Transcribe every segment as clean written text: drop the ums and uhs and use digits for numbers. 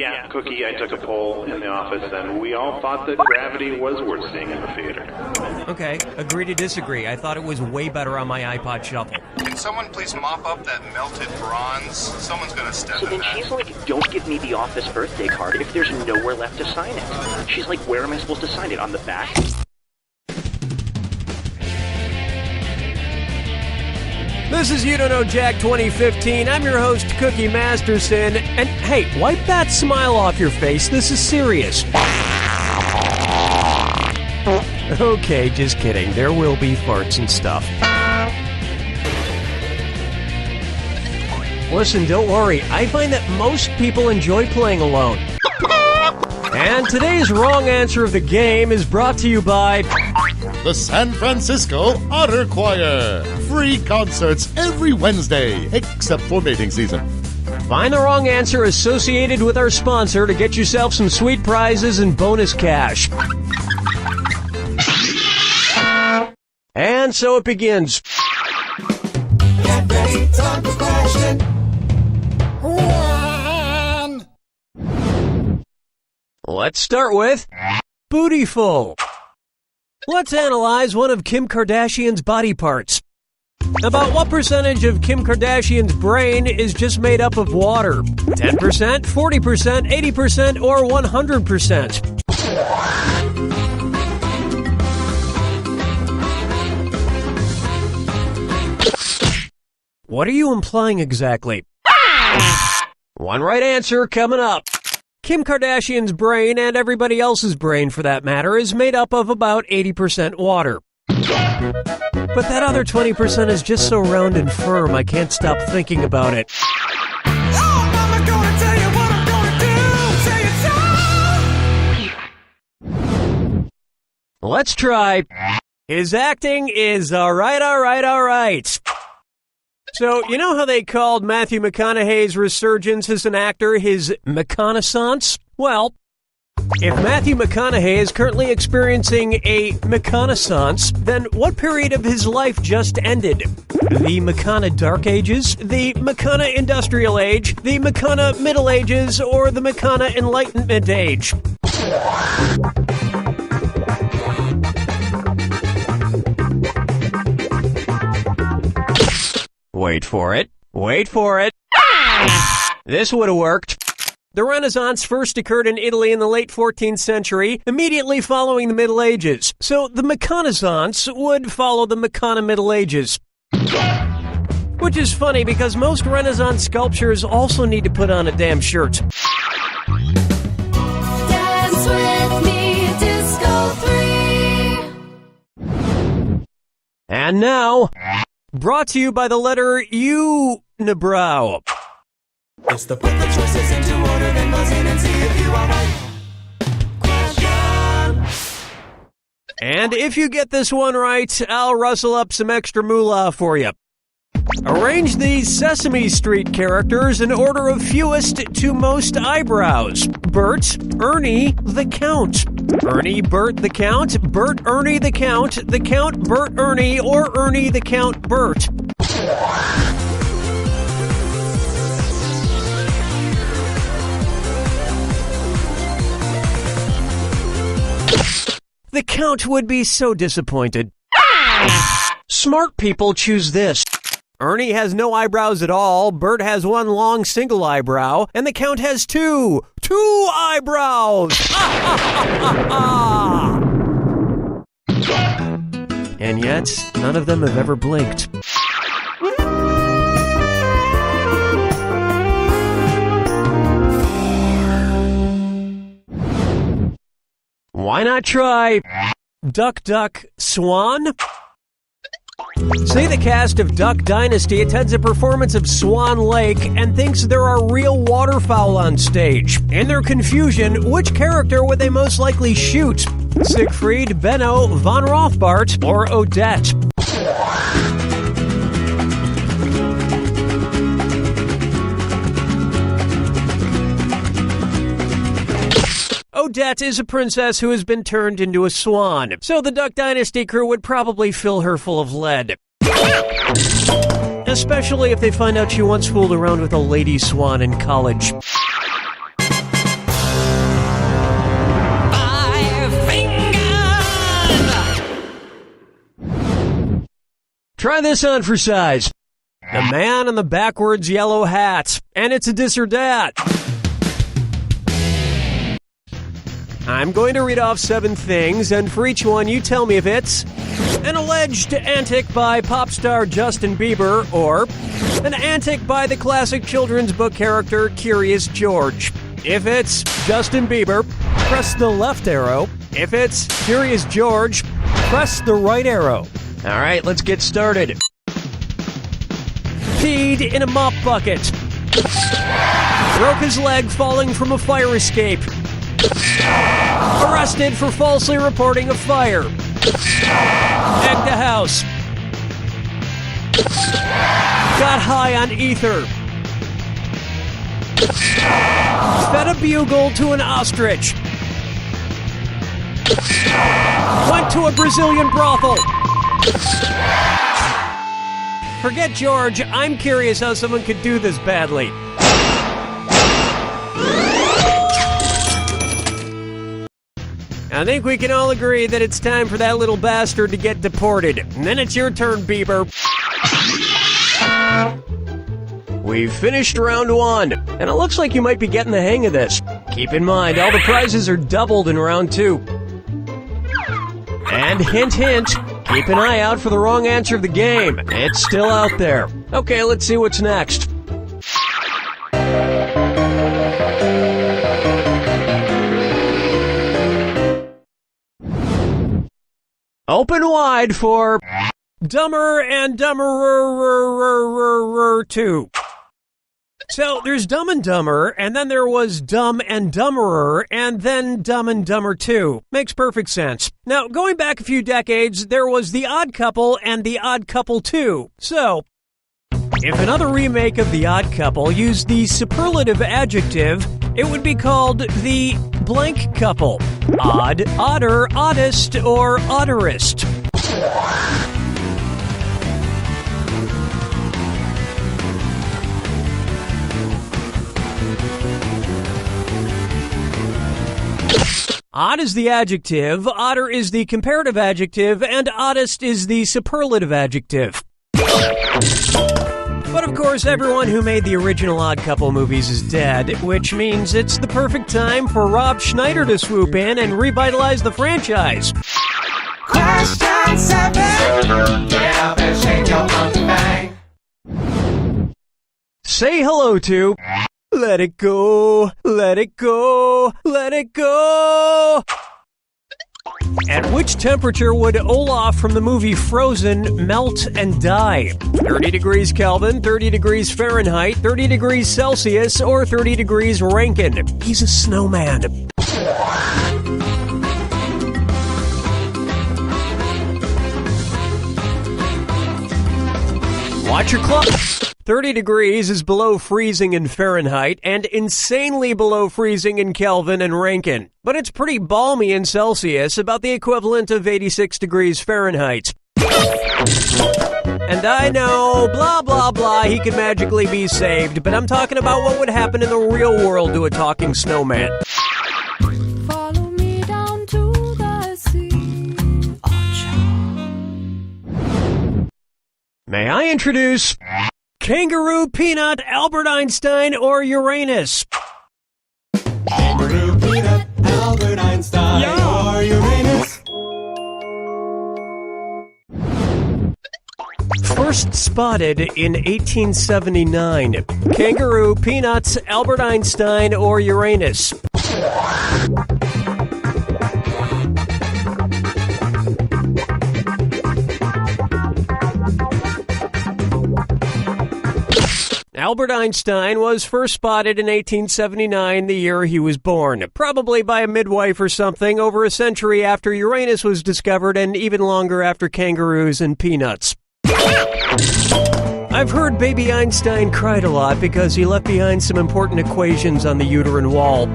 Yeah, Cookie, I took a poll in the office, and we all thought that Gravity was worth seeing in the theater. Okay, agree to disagree. I thought it was way better on my iPod Shuffle. Can someone please mop up that melted bronze? Someone's gonna step in that. So then she's like, don't give me the office birthday card if there's nowhere left to sign it. She's like, where am I supposed to sign it? On the back? This is You Don't Know Jack 2015. I'm your host, Cookie Masterson. And hey, wipe that smile off your face. This is serious. Okay, just kidding. There will be farts and stuff. Listen, don't worry. I find that most people enjoy playing alone. And today's wrong answer of the game is brought to you by the San Francisco Otter Choir. Free concerts every Wednesday, except for mating season. Find the wrong answer associated with our sponsor to get yourself some sweet prizes and bonus cash. And so it begins. Get ready, time for question. Let's start with Bootyful. Let's analyze one of Kim Kardashian's body parts. About what percentage of Kim Kardashian's brain is just made up of water? 10%, 40%, 80%, or 100%? What are you implying exactly? One right answer coming up. Kim Kardashian's brain, and everybody else's brain for that matter, is made up of about 80% water. But that other 20% is just so round and firm, I can't stop thinking about it. Oh, Mama, gonna tell you what I'm gonna do. Say it so. Let's try. His acting is alright. So, you know how they called Matthew McConaughey's resurgence as an actor his McConaissance? Well, if Matthew McConaughey is currently experiencing a McConaissance, then what period of his life just ended? The McCona Dark Ages, the McCona Industrial Age, the McCona Middle Ages, or the McCona Enlightenment Age? Wait for it. This would have worked. The Renaissance first occurred in Italy in the late 14th century, immediately following the Middle Ages. So the McConaissance would follow the McCona Middle Ages. Which is funny because most Renaissance sculptures also need to put on a damn shirt. Dance with me, Disco 3. And now, brought to you by the letter U-nibrow. It's the put the choices into order, then buzz in and see if you are right. Question. And if you get this one right, I'll rustle up some extra moolah for you. Arrange these Sesame Street characters in order of fewest to most eyebrows. Bert, Ernie, the Count. Ernie, Bert, the Count. Bert, Ernie, the Count. The Count, Bert, Ernie, or Ernie, the Count, Bert. The Count would be so disappointed. Smart people choose this. Ernie has no eyebrows at all, Bert has one long single eyebrow, and the Count has two eyebrows! And yet, none of them have ever blinked. Why not try Duck, Duck, Swan? Say the cast of Duck Dynasty attends a performance of Swan Lake and thinks there are real waterfowl on stage. In their confusion, which character would they most likely shoot? Siegfried, Benno, Von Rothbart, or Odette? Odette is a princess who has been turned into a swan, so the Duck Dynasty crew would probably fill her full of lead. Especially if they find out she once fooled around with a lady swan in college. Try this on for size. The man in the backwards yellow hat. And it's a DisOrDat. I'm going to read off 7 things, and for each one you tell me if it's an alleged antic by pop star Justin Bieber or an antic by the classic children's book character Curious George. If it's Justin Bieber, press the left arrow. If it's Curious George, press the right arrow. All right, let's get started. Peed in a mop bucket. Broke his leg falling from a fire escape. Arrested for falsely reporting a fire. Egged a house. Got high on ether. Fed a bugle to an ostrich. Went to a Brazilian brothel. Forget George, I'm curious how someone could do this badly. I think we can all agree that it's time for that little bastard to get deported. And then it's your turn, Bieber. We've finished round 1, and it looks like you might be getting the hang of this. Keep in mind, all the prizes are doubled in round 2. And hint, hint, keep an eye out for the wrong answer of the game. It's still out there. Okay, let's see what's next. Open wide for Dumber and Dumberer 2. So there's Dumb and Dumber, and then there was Dumb and Dumberer, and then Dumb and Dumber 2. Makes perfect sense. Now, going back a few decades, there was The Odd Couple and The Odd Couple 2. So, if another remake of The Odd Couple used the superlative adjective, it would be called The Blank Couple. Odd, odder, oddest, or odderest. Odd is the adjective, odder is the comparative adjective, and oddest is the superlative adjective. But of course, everyone who made the original Odd Couple movies is dead, which means it's the perfect time for Rob Schneider to swoop in and revitalize the franchise. Question 7. Get up and shake your funky bang. Say hello to Let It Go, Let It Go, Let It Go. At which temperature would Olaf from the movie Frozen melt and die? 30 degrees Kelvin, 30 degrees Fahrenheit, 30 degrees Celsius, or 30 degrees Rankine? He's a snowman. Watch your clock. 30 degrees is below freezing in Fahrenheit and insanely below freezing in Kelvin and Rankine. But it's pretty balmy in Celsius, about the equivalent of 86 degrees Fahrenheit. And I know, blah, blah, blah, he could magically be saved, but I'm talking about what would happen in the real world to a talking snowman. Follow me down to the sea. May I introduce Kangaroo, Peanut, Albert Einstein, or Uranus? Kangaroo, Peanut, Albert Einstein, or Uranus. First spotted in 1879. Kangaroo, Peanuts, Albert Einstein, or Uranus? Albert Einstein was first spotted in 1879, the year he was born, probably by a midwife or something, over a century after Uranus was discovered and even longer after kangaroos and peanuts. I've heard baby Einstein cried a lot because he left behind some important equations on the uterine wall.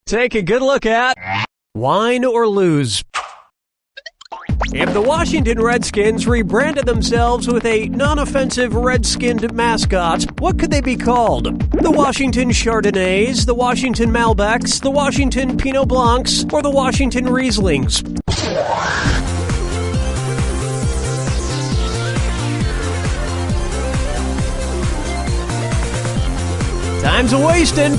Take a good look at Wine or Lose. If the Washington Redskins rebranded themselves with a non-offensive red-skinned mascot, what could they be called? The Washington Chardonnays, the Washington Malbecs, the Washington Pinot Blancs, or the Washington Rieslings? Time's a-wasting.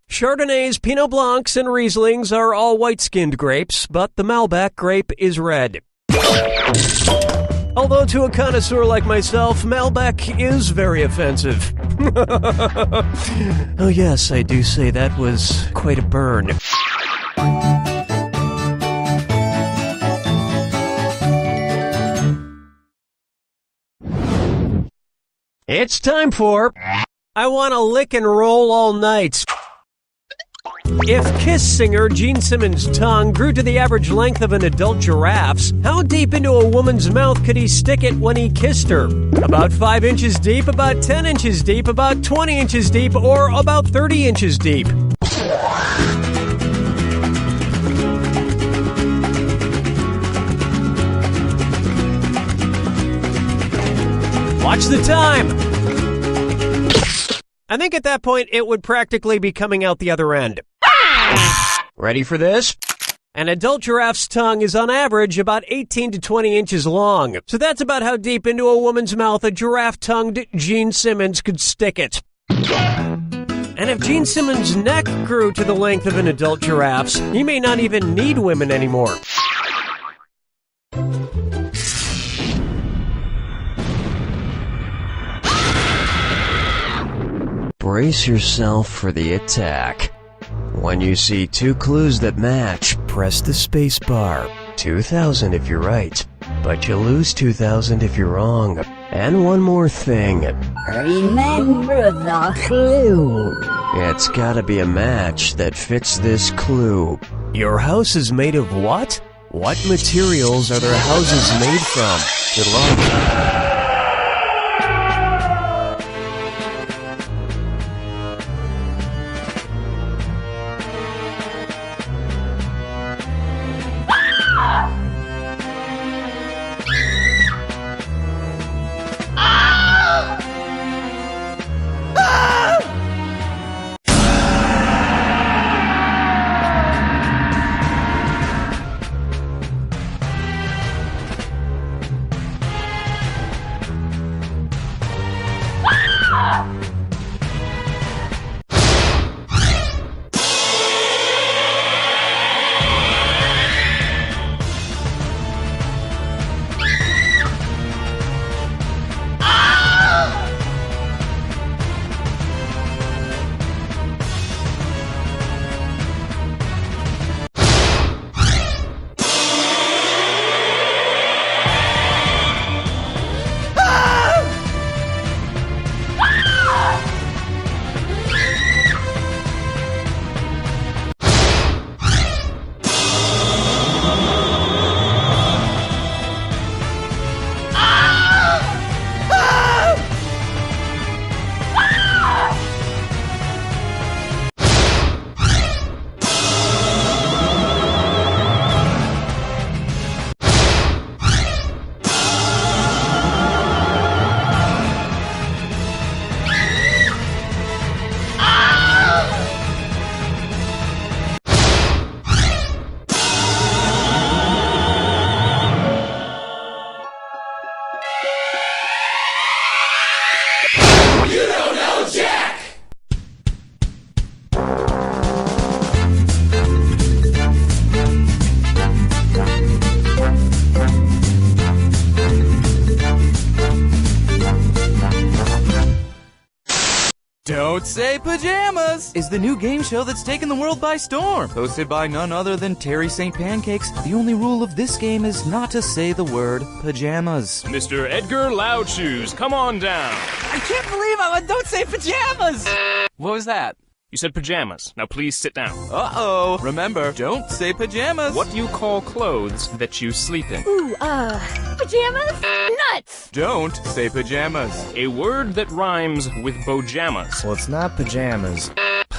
Chardonnays, Pinot Blancs, and Rieslings are all white-skinned grapes, but the Malbec grape is red. Although to a connoisseur like myself, Malbec is very offensive. Oh yes, I do say that was quite a burn. It's time for I Want to Lick and Roll All Night. If Kiss singer Gene Simmons' tongue grew to the average length of an adult giraffe's, how deep into a woman's mouth could he stick it when he kissed her? About 5 inches deep, about 10 inches deep, about 20 inches deep, or about 30 inches deep? Watch the time! I think at that point it would practically be coming out the other end. Ready for this? An adult giraffe's tongue is on average about 18 to 20 inches long. So that's about how deep into a woman's mouth a giraffe-tongued Gene Simmons could stick it. And if Gene Simmons' neck grew to the length of an adult giraffe's, he may not even need women anymore. Brace yourself for the attack. When you see 2 clues that match, press the space bar. 2,000 if you're right, but you lose 2,000 if you're wrong. And one more thing. Remember the clue. It's gotta be a match that fits this clue. Your house is made of what? What materials are their houses made from? Good luck. Don't Say Pajamas is the new game show that's taken the world by storm. Hosted by none other than Terry St. Pancakes. The only rule of this game is not to say the word pajamas. Mr. Edgar Loudshoes, come on down. I can't believe I'm on Don't Say Pajamas! What was that? You said pajamas. Now please sit down. Uh-oh. Remember, don't say pajamas. What do you call clothes that you sleep in? Ooh, pajamas? Nuts! Don't say pajamas. A word that rhymes with bojamas. Well, it's not pajamas.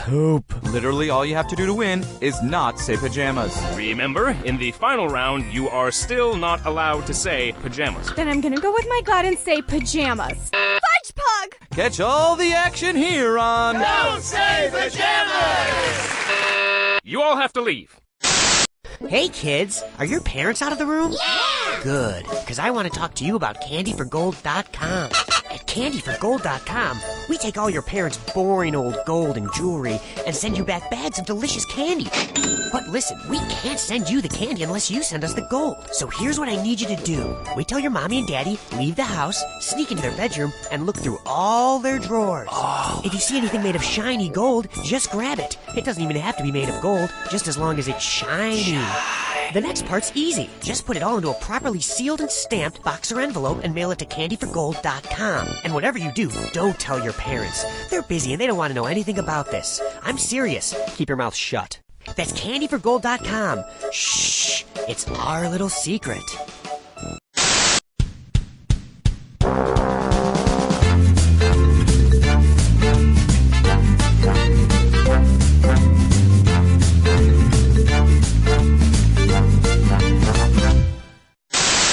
poop. Literally all you have to do to win is not say pajamas. Remember, in the final round, you are still not allowed to say pajamas. Then I'm gonna go with my gut and say pajamas. Fudge Pug! Catch all the action here on Don't Say Pajamas! You all have to leave. Hey kids, are your parents out of the room? Yeah! Good, because I want to talk to you about candyforgold.com. At candyforgold.com, we take all your parents' boring old gold and jewelry and send you back bags of delicious candy. But listen, we can't send you the candy unless you send us the gold. So here's what I need you to do. Wait till your mommy and daddy leave the house, sneak into their bedroom, and look through all their drawers. Oh. If you see anything made of shiny gold, just grab it. It doesn't even have to be made of gold, just as long as it's shiny. The next part's easy. Just put it all into a properly sealed and stamped box or envelope and mail it to candyforgold.com. And whatever you do, don't tell your parents. They're busy and they don't want to know anything about this. I'm serious. Keep your mouth shut. That's candyforgold.com. Shh, it's our little secret.